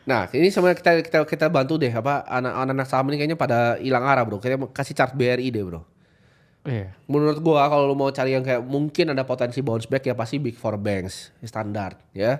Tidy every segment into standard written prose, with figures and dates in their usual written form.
Nah, ini sebenarnya kita bantu deh apa anak-anak saham ini kayaknya pada hilang arah, Bro. Kita kasih chart BRI deh, Bro. Iya. Menurut gua kalau lu mau cari yang kayak mungkin ada potensi bounce back ya pasti Big Four Banks standar ya.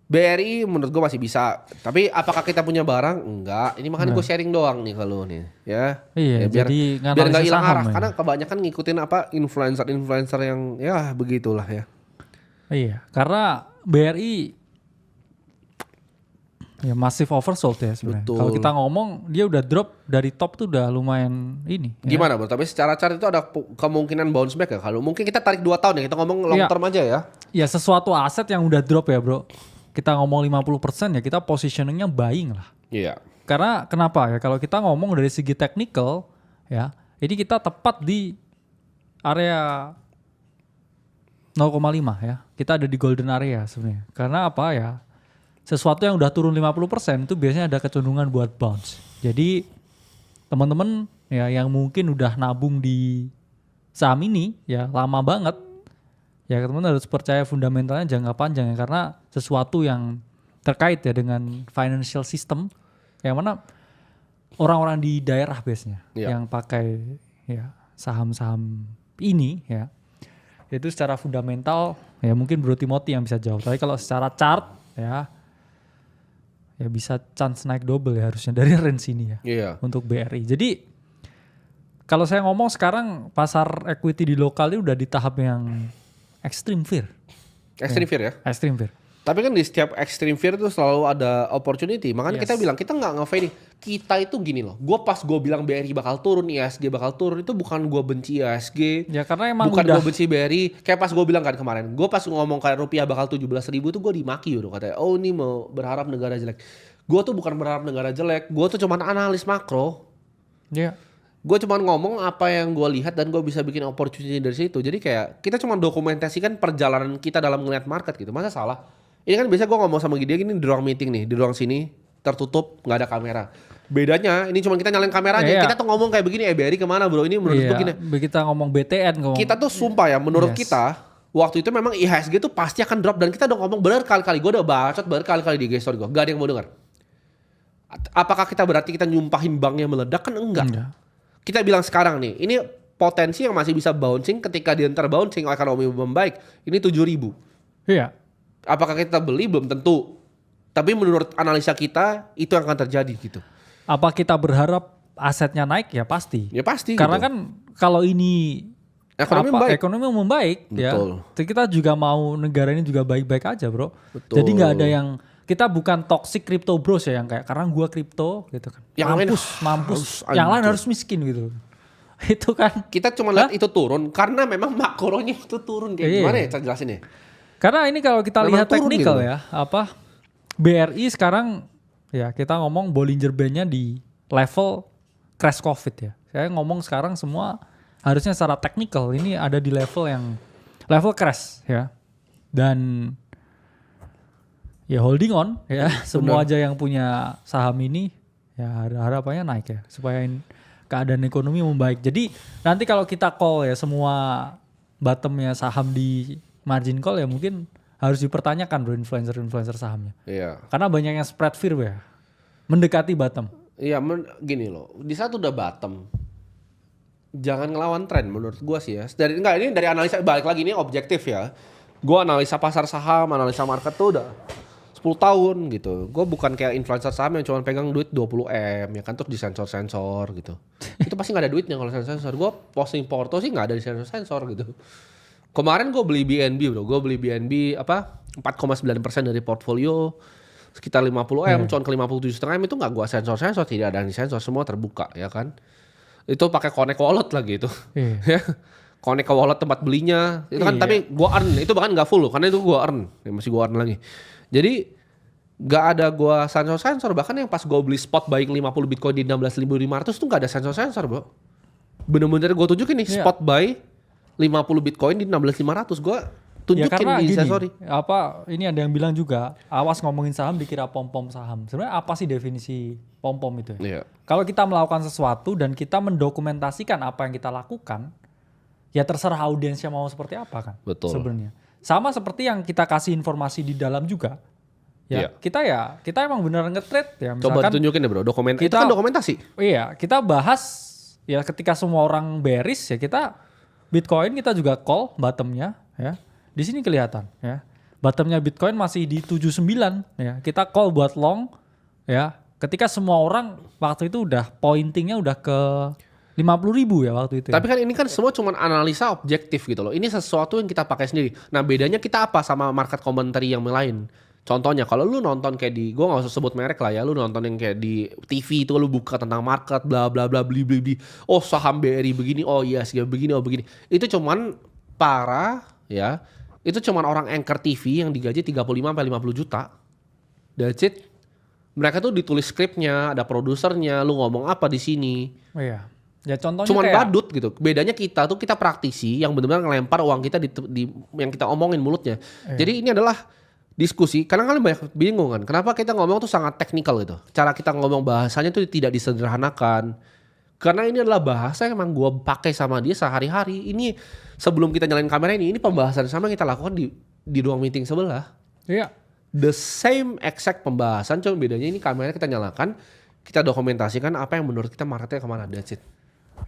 BRI menurut gua masih bisa. Tapi apakah kita punya barang? Enggak. Ini makanya gue Nah, sharing doang nih kalau nih ya. iya, Ya biar jadi biar nggak nganalisis hilang saham arah ya. karena kebanyakan ngikutin apa influencer-influencer yang ya begitulah ya. Iya, karena BRI ya massive oversold ya sebenarnya. Kalau Betul. kita ngomong dia udah drop dari top tuh udah lumayan ini. Ya. Gimana bro? Tapi secara chart itu ada kemungkinan bounce back ya. Kalau mungkin kita tarik 2 tahun ya. Kita ngomong long Iya. term aja ya. Ya sesuatu aset yang udah drop ya bro. Kita ngomong 50% ya kita positioningnya buying lah. Iya. Karena kenapa ya? Kalau kita ngomong dari segi technical ya, ini kita tepat di area 0,5 ya. Kita ada di golden area sebenarnya. Karena apa ya? Sesuatu yang udah turun 50% itu biasanya ada kecenderungan buat bounce. Jadi teman-teman ya yang mungkin udah nabung di saham ini ya lama banget. Ya teman-teman harus percaya fundamentalnya jangka panjang ya karena sesuatu yang terkait ya dengan financial system yang mana orang-orang di daerah biasanya yang pakai ya saham-saham ini ya itu secara fundamental ya mungkin Bro Timothy yang bisa jawab. Tapi kalau secara chart ya bisa chance naik double ya harusnya dari range ini ya untuk BRI. Jadi kalau saya ngomong sekarang pasar equity di lokal ini udah di tahap yang extreme fear. Extreme fear ya. Extreme fear. Tapi kan di setiap extreme fear itu selalu ada opportunity. Makanya kita bilang kita nggak nge-fading. Kita itu gini loh. Gue bilang BRI bakal turun, IHSG bakal turun itu bukan gue benci IHSG. Ya karena emang bukan udah. gue benci BRI. Kayak pas gue bilang kan kemarin. Gue pas ngomong kayak rupiah bakal 17.000 tuh gue dimaki udah katanya. Oh ini mau berharap negara jelek. Gue tuh bukan berharap negara jelek. Gue tuh cuman analis makro. Iya. Gue cuma ngomong apa yang gue lihat dan gue bisa bikin opportunity dari situ. Jadi kayak kita cuma dokumentasikan perjalanan kita dalam ngeliat market gitu. Masa salah? Ini kan biasa gue ngomong sama dia gini di ruang meeting nih. Di ruang sini tertutup gak ada kamera. Bedanya ini cuma kita nyalain kameranya. Iya. Kita tuh ngomong kayak begini BRI kemana bro? Ini menurut gue gini. Kita ngomong BTN ngomong. Kita tuh sumpah ya menurut kita. Waktu itu memang IHSG tuh pasti akan drop. Dan kita udah ngomong berkali-kali. Gue udah bacot berkali-kali di story gue. Gak ada yang mau denger. Apakah kita berarti kita nyumpahin banknya meledak? Kan enggak. Kita bilang sekarang nih, ini potensi yang masih bisa bouncing ketika dia ntar bouncing ekonomi membaik. Ini 7.000. Iya. Apakah kita beli? Belum tentu. Tapi menurut analisa kita itu yang akan terjadi gitu. Apa kita berharap asetnya naik? Ya pasti. Ya pasti. Karena gitu. kan kalau ini ekonomi membaik betul. Ya. Kita juga mau negara ini juga baik-baik aja bro. Betul. Jadi nggak ada yang kita bukan toxic crypto bros ya yang kayak karena gua kripto gitu kan. Yang mampus. Yang lain harus miskin gitu. Itu kan. Kita cuma lihat itu turun karena memang makronya itu turun kayak gimana ya? Saya jelasin ya. Karena ini kalau kita memang lihat teknikal gitu. ya, BRI sekarang ya kita ngomong Bollinger Band-nya di level crash COVID ya. Saya ngomong sekarang semua harusnya secara teknikal ini ada di level crash ya. Dan ya holding on ya, semua aja yang punya saham ini ya harapannya naik ya supaya keadaan ekonomi membaik. Jadi nanti kalau kita call ya semua bottomnya saham di margin call ya mungkin harus dipertanyakan bro influencer sahamnya. Iya. Karena banyak yang spread fear ya. Mendekati bottom. Iya gini loh. Di saat udah bottom. Jangan ngelawan tren menurut gua sih ya. Ini dari analisa balik lagi ini objektif ya. Gua analisa pasar saham, analisa market tuh udah 10 tahun gitu. Gua bukan kayak influencer saham yang cuma pegang duit 20M ya kan terus disensor-sensor gitu. Itu pasti gak ada duitnya kalau sensor. Gua posting porto sih gak ada di sensor gitu. Kemarin gue beli BNB bro, gue beli BNB 4,9% dari portfolio sekitar 50M, cuman ke 57,5M itu nggak gue sensor, tidak ada yang sensor, semua terbuka ya kan. Itu pakai connect wallet lagi itu, ya connect ke wallet tempat belinya, itu kan tapi gue earn, itu bahkan nggak full loh, karena itu gue earn, masih gue earn lagi. Jadi nggak ada gue sensor, bahkan yang pas gue beli spot buying 50 Bitcoin di 16.500 tuh nggak ada sensor bro. Bener-bener gue tunjukin nih spot buy 50 Bitcoin di 16.500 gue tunjukin ya di gini, sorry. Ini ada yang bilang juga awas ngomongin saham dikira pom-pom saham. Sebenarnya apa sih definisi pom-pom itu? Iya. Kalau kita melakukan sesuatu dan kita mendokumentasikan apa yang kita lakukan, ya terserah audiensnya mau seperti apa kan. Betul. Sebenarnya. Sama seperti yang kita kasih informasi di dalam juga. Ya, kita emang beneran nge-trade ya. Coba Misalkan tunjukin deh bro, itu kita- kan dokumentasi. iya, kita bahas ya ketika semua orang bearish ya kita Bitcoin kita juga call bottomnya ya. Di sini kelihatan ya. Bottomnya Bitcoin masih di 79 ya. Kita call buat long ya. Ketika semua orang waktu itu udah pointingnya udah ke 50.000 ya waktu itu. Ya. Tapi kan ini kan semua cuma analisa objektif gitu loh. Ini sesuatu yang kita pakai sendiri. Nah bedanya kita apa sama market commentary yang lain? Contohnya kalau lu nonton kayak di, gue gak usah sebut merek lah ya, lu nonton yang kayak di TV itu lu buka tentang market bla bla bla beli beli beli. Oh saham BRI begini, oh iya sih begini, oh begini. Itu cuman para ya, itu cuman orang anchor TV yang digaji 35 sampai 50 juta. That's it. Mereka tuh ditulis skripnya, ada produsernya, lu ngomong apa di sini. Oh iya. Ya contohnya Cuman kayak badut gitu. Bedanya kita tuh kita praktisi yang benar-benar ngelempar uang kita di yang kita omongin mulutnya. Jadi ini adalah diskusi. Karena kalian banyak bingung kan. Kenapa kita ngomong tuh sangat teknikal gitu. Cara kita ngomong bahasanya tuh tidak disederhanakan. Karena ini adalah bahasa yang emang gue pakai sama dia sehari-hari. Ini sebelum kita nyalain kamera ini pembahasan sama yang kita lakukan di ruang meeting sebelah. iya. The same exact pembahasan, cuma bedanya ini kamera kita nyalakan, kita dokumentasikan apa yang menurut kita marketnya kemana. That's it.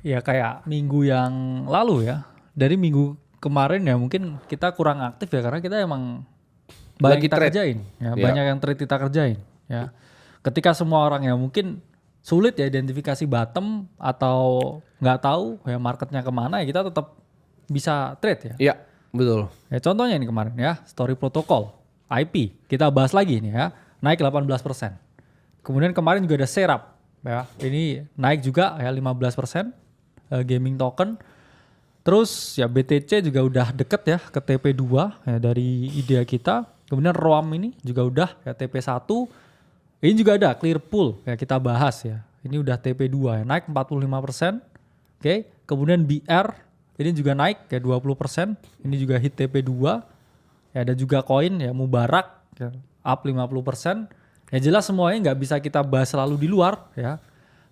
Ya kayak minggu yang lalu ya. Dari minggu kemarin ya mungkin kita kurang aktif ya karena kita emang banyak Lagi kita trade. kerjain ya, Iya. banyak yang trade kita kerjain ya. Ketika semua orang ya mungkin sulit ya identifikasi bottom atau nggak tahu ya marketnya kemana ya kita tetap bisa trade ya. Iya, betul. Ya contohnya ini kemarin ya, Story Protocol, IP. Kita bahas lagi nih ya, naik 18%. Kemudian kemarin juga ada Serap ya. Ini naik juga ya 15%, gaming token. Terus ya BTC juga udah deket ya ke TP2 ya dari ide kita. Kemudian ROAM ini juga udah ya TP1. Ini juga ada Clearpool ya kita bahas ya. Ini udah TP2 ya, naik 45%. Oke, kemudian BR ini juga naik ya 20%. Ini juga hit TP2. Ya ada juga koin ya Mubarak ya, up 50%. Ya jelas semuanya nggak bisa kita bahas selalu di luar ya.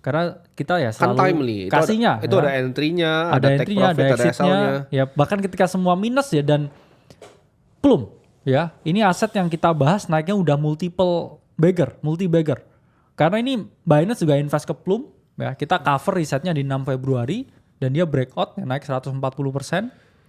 Karena kita ya Kan selalu timely. kasihnya. Itu ada entry-nya, Ada take entry-nya, profit, ada ada exit-nya. SL-nya. Ya bahkan ketika semua minus ya dan plum ya. Ini aset yang kita bahas naiknya udah multi bagger. Karena ini Binance juga invest ke plum ya. Kita cover risetnya di 6 Februari dan dia breakout ya, naik 140%.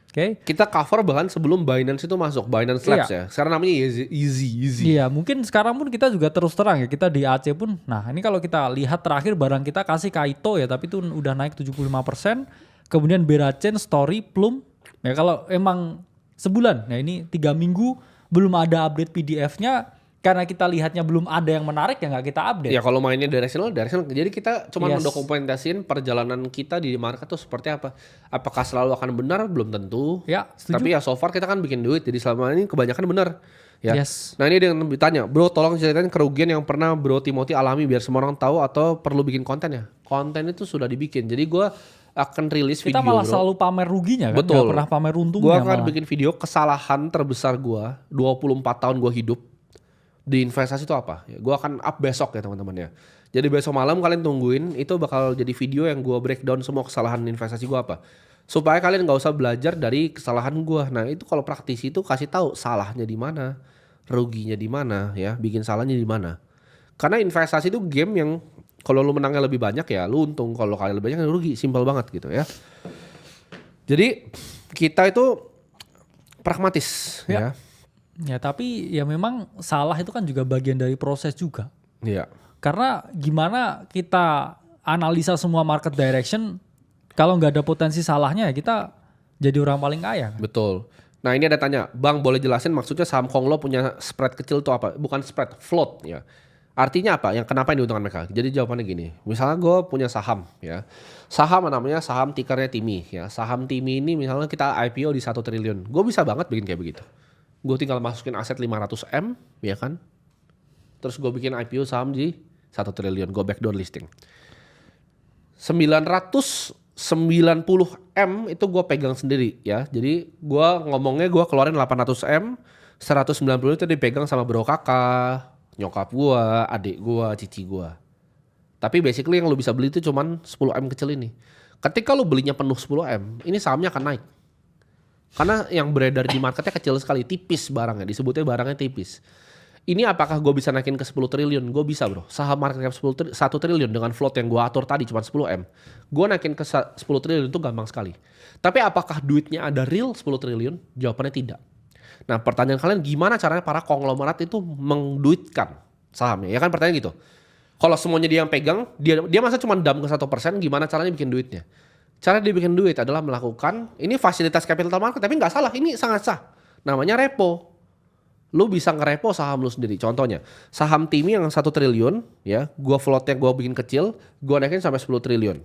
Oke. Kita cover bahkan sebelum Binance itu masuk, Binance Labs ya. Sekarang namanya Easy. Iya, mungkin sekarang pun kita juga terus terang ya, kita di AC pun. Nah, ini kalau kita lihat terakhir barang kita kasih Kaito ya, tapi itu udah naik 75%. Kemudian Berachen, Story, Plum. Ya kalau emang sebulan, ya ini 3 minggu belum ada update PDF-nya karena kita lihatnya belum ada yang menarik ya nggak kita update. Ya kalau mainnya directional. Jadi kita cuma Yes. mendokumentasiin perjalanan kita di market tuh seperti apa. Apakah selalu akan benar? Belum tentu. Ya, setuju. Tapi ya so far kita kan bikin duit. Jadi selama ini kebanyakan benar. Ya. Yes. Nah ini yang ditanya, bro tolong ceritain kerugian yang pernah bro Timothy alami biar semua orang tahu atau perlu bikin konten ya. Konten itu sudah dibikin. Jadi gue akan rilis Kita video malah bro. selalu pamer ruginya kan, Betul. nggak pernah pamer Gue untungnya akan malah. bikin video kesalahan terbesar gue 24 tahun gue hidup di investasi itu apa. Ya, gue akan up besok ya teman-teman ya. Jadi besok malam kalian tungguin, itu bakal jadi video yang gue breakdown semua kesalahan investasi gue apa. Supaya kalian nggak usah belajar dari kesalahan gue. Nah itu kalau praktisi itu kasih tahu salahnya di mana, ruginya di mana ya, bikin salahnya di mana. Karena investasi itu game yang kalau lu menangnya lebih banyak ya lu untung, kalau kalian lebih banyak lu rugi, simpel banget gitu ya. Jadi kita itu pragmatis ya. Ya tapi ya memang salah itu kan juga bagian dari proses juga. Iya. Karena gimana kita analisa semua market direction kalau nggak ada potensi salahnya ya kita jadi orang paling kaya. Betul. Nah ini ada tanya, Bang boleh jelasin maksudnya saham Konglo punya spread kecil itu apa? Bukan spread, float ya. Artinya apa? Yang kenapa yang diuntungkan mereka? Jadi jawabannya gini, misalnya gue punya saham ya. Saham namanya saham tikernya TIMI ya. Saham TIMI ini misalnya kita IPO di 1 triliun. Gue bisa banget bikin kayak begitu. Gue tinggal masukin aset 500M ya kan. Terus gue bikin IPO saham di 1 triliun, gue backdoor listing. 990M itu gue pegang sendiri ya. Jadi gue ngomongnya gue keluarin 800M, 190 itu dipegang sama bro kakak, nyokap gue, adik gue, cici gue. Tapi basically yang lu bisa beli itu cuman 10M kecil ini. Ketika lu belinya penuh 10M, ini sahamnya akan naik. Karena yang beredar di marketnya kecil sekali, tipis barangnya, disebutnya barangnya tipis. Ini apakah gue bisa naikin ke 10 triliun? Gue bisa bro. Saham market cap 1 triliun dengan float yang gue atur tadi cuma 10M. Gue naikin ke 10 triliun itu gampang sekali. Tapi apakah duitnya ada real 10 triliun? Jawabannya tidak. Nah pertanyaan kalian gimana caranya para konglomerat itu menduitkan sahamnya? Ya kan pertanyaan gitu. Kalau semuanya dia yang pegang, dia masa cuma dump ke 1%, gimana caranya bikin duitnya? Cara dia bikin duit adalah melakukan, ini fasilitas capital market, tapi nggak salah, ini sangat sah. Namanya repo. Lu bisa ngerepo saham lu sendiri. Contohnya, saham Timi yang 1 triliun, ya, gua floatnya gua bikin kecil, gua naikin sampai 10 triliun.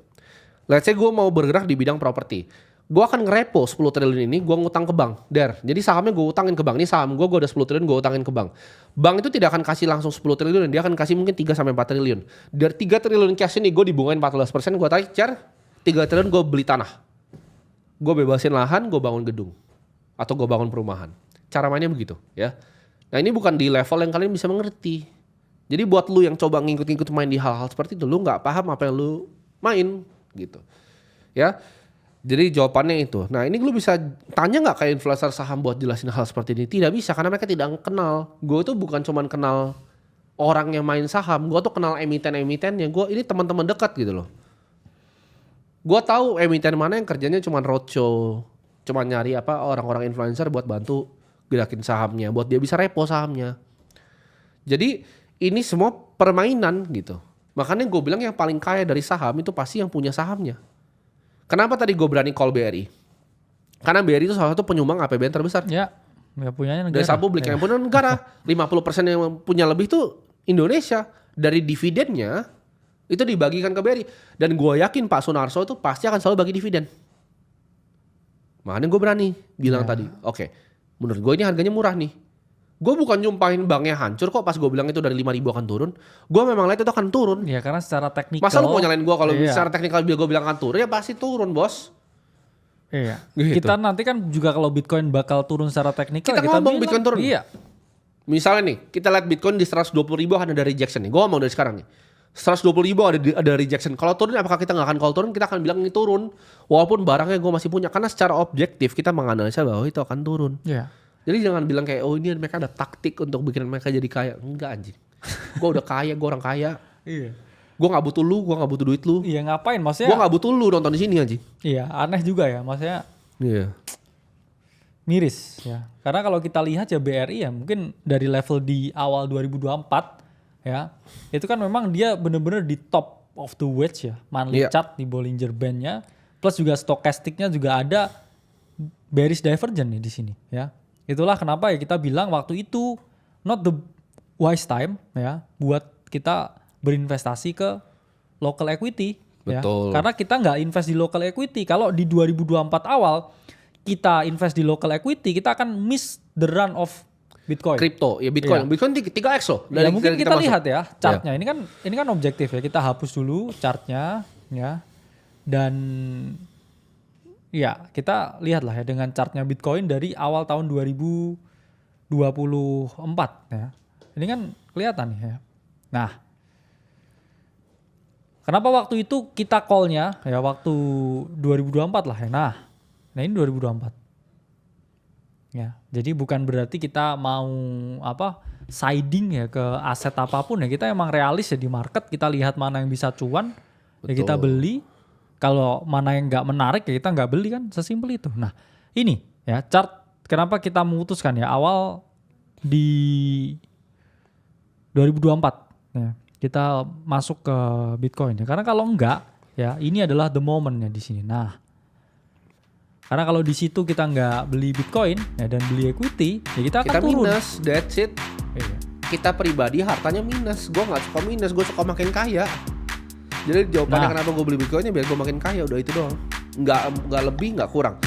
Let's say gua mau bergerak di bidang properti. Gua akan ngerepo 10 triliun ini, gua ngutang ke bank. Jadi sahamnya gua utangin ke bank. Ini saham gua udah 10 triliun, gua utangin ke bank. Bank itu tidak akan kasih langsung 10 triliun, dia akan kasih mungkin 3 sampai 4 triliun. Dari 3 triliun cash ini gua dibungain 14%, gua tarik 3 triliun gua beli tanah. Gua bebasin lahan, gua bangun gedung. Atau gua bangun perumahan. Cara mainnya begitu, ya. Nah ini bukan di level yang kalian bisa mengerti. Jadi buat lu yang coba ngikut-ngikut main di hal-hal seperti itu, lu nggak paham apa yang lu main gitu. Ya. Jadi jawabannya itu. Nah ini lu bisa tanya nggak kayak influencer saham buat jelasin hal seperti ini? Tidak bisa karena mereka tidak kenal. Gue tuh bukan cuman kenal orang yang main saham, gue tuh kenal emiten-emitennya. Gue ini teman-teman dekat gitu loh. Gue tahu emiten mana yang kerjanya cuman roadshow, cuman nyari apa orang-orang influencer buat bantu gerakin sahamnya, buat dia bisa repo sahamnya. Jadi ini semua permainan gitu. Makanya gue bilang yang paling kaya dari saham itu pasti yang punya sahamnya. Kenapa tadi gue berani call BRI? Karena BRI itu salah satu penyumbang APBN terbesar. Ya punyanya negara. Desa publik yang punya negara. 50% yang punya lebih itu Indonesia. Dari dividennya itu dibagikan ke BRI. Dan gue yakin Pak Sunarso itu pasti akan selalu bagi dividen. Makanya gue berani bilang tadi, oke. Menurut gue ini harganya murah nih. Gue bukan nyumpahin banknya hancur kok pas gue bilang itu dari 5.000 akan turun. Gue memang lihat itu akan turun. Ya karena secara teknikal. Masa lu mau nyalain gue kalau secara teknikal gue bilang akan turun ya pasti turun bos. Iya. Gitu. Kita nanti kan juga kalau Bitcoin bakal turun secara teknikal. Kita ngomong bilang, Bitcoin turun. Iya. Misalnya nih kita lihat Bitcoin di 120.000 akan ada rejection nih. Gue ngomong dari sekarang nih. 120.000 ada rejection. Kalau turun apakah kita nggak akan call turun? Kita akan bilang ini turun. Walaupun barangnya gue masih punya. Karena secara objektif kita menganalisa bahwa itu akan turun. Iya. Jadi jangan bilang kayak oh ini mereka ada taktik untuk bikin mereka jadi kaya. Enggak anjing. Gue udah kaya, gue orang kaya. Iya. Gue gak butuh lu, gue gak butuh duit lu. Iya ngapain maksudnya? Gue gak butuh lu nonton di sini anjing. Iya aneh juga ya maksudnya. Iya. Miris ya. Karena kalau kita lihat ya BRI ya mungkin dari level di awal 2024 ya. Itu kan memang dia bener-bener di top of the wedge ya. Monthly chart di Bollinger Band-nya. Plus juga stokastiknya juga ada bearish divergence nih di sini ya. Itulah kenapa ya kita bilang waktu itu not the wise time ya buat kita berinvestasi ke local equity. Betul. Ya. Karena kita nggak invest di local equity. Kalau di 2024 awal kita invest di local equity, kita akan miss the run of Bitcoin. Crypto, ya Bitcoin. Iya. Bitcoin 3x loh. Ya mungkin kita lihat ya chartnya. Ya. Ini kan objektif ya. Kita hapus dulu chartnya ya. Dan ya kita lihatlah ya dengan chartnya Bitcoin dari awal tahun 2024 ya. Ini kan kelihatan nih ya. Nah, kenapa waktu itu kita call-nya ya waktu 2024 lah ya. Nah ini 2024. Ya, jadi bukan berarti kita mau siding ya ke aset apapun ya. Kita emang realis ya di market, kita lihat mana yang bisa cuan, ya kita beli. Kalau mana yang nggak menarik ya kita nggak beli kan, sesimpel itu. Nah ini ya chart kenapa kita memutuskan ya awal di 2024 ya kita masuk ke Bitcoin ya. Karena kalau enggak ya ini adalah the moment ya di sini. Nah karena kalau di situ kita nggak beli Bitcoin ya dan beli equity ya kita akan turun. Minus, that's it. Iya. Kita pribadi hartanya minus. Gue nggak suka minus, gue suka makin kaya. Jadi jawabannya kenapa gue beli Bitcoinnya biar gue makin kaya, udah itu doang. Nggak lebih, nggak kurang.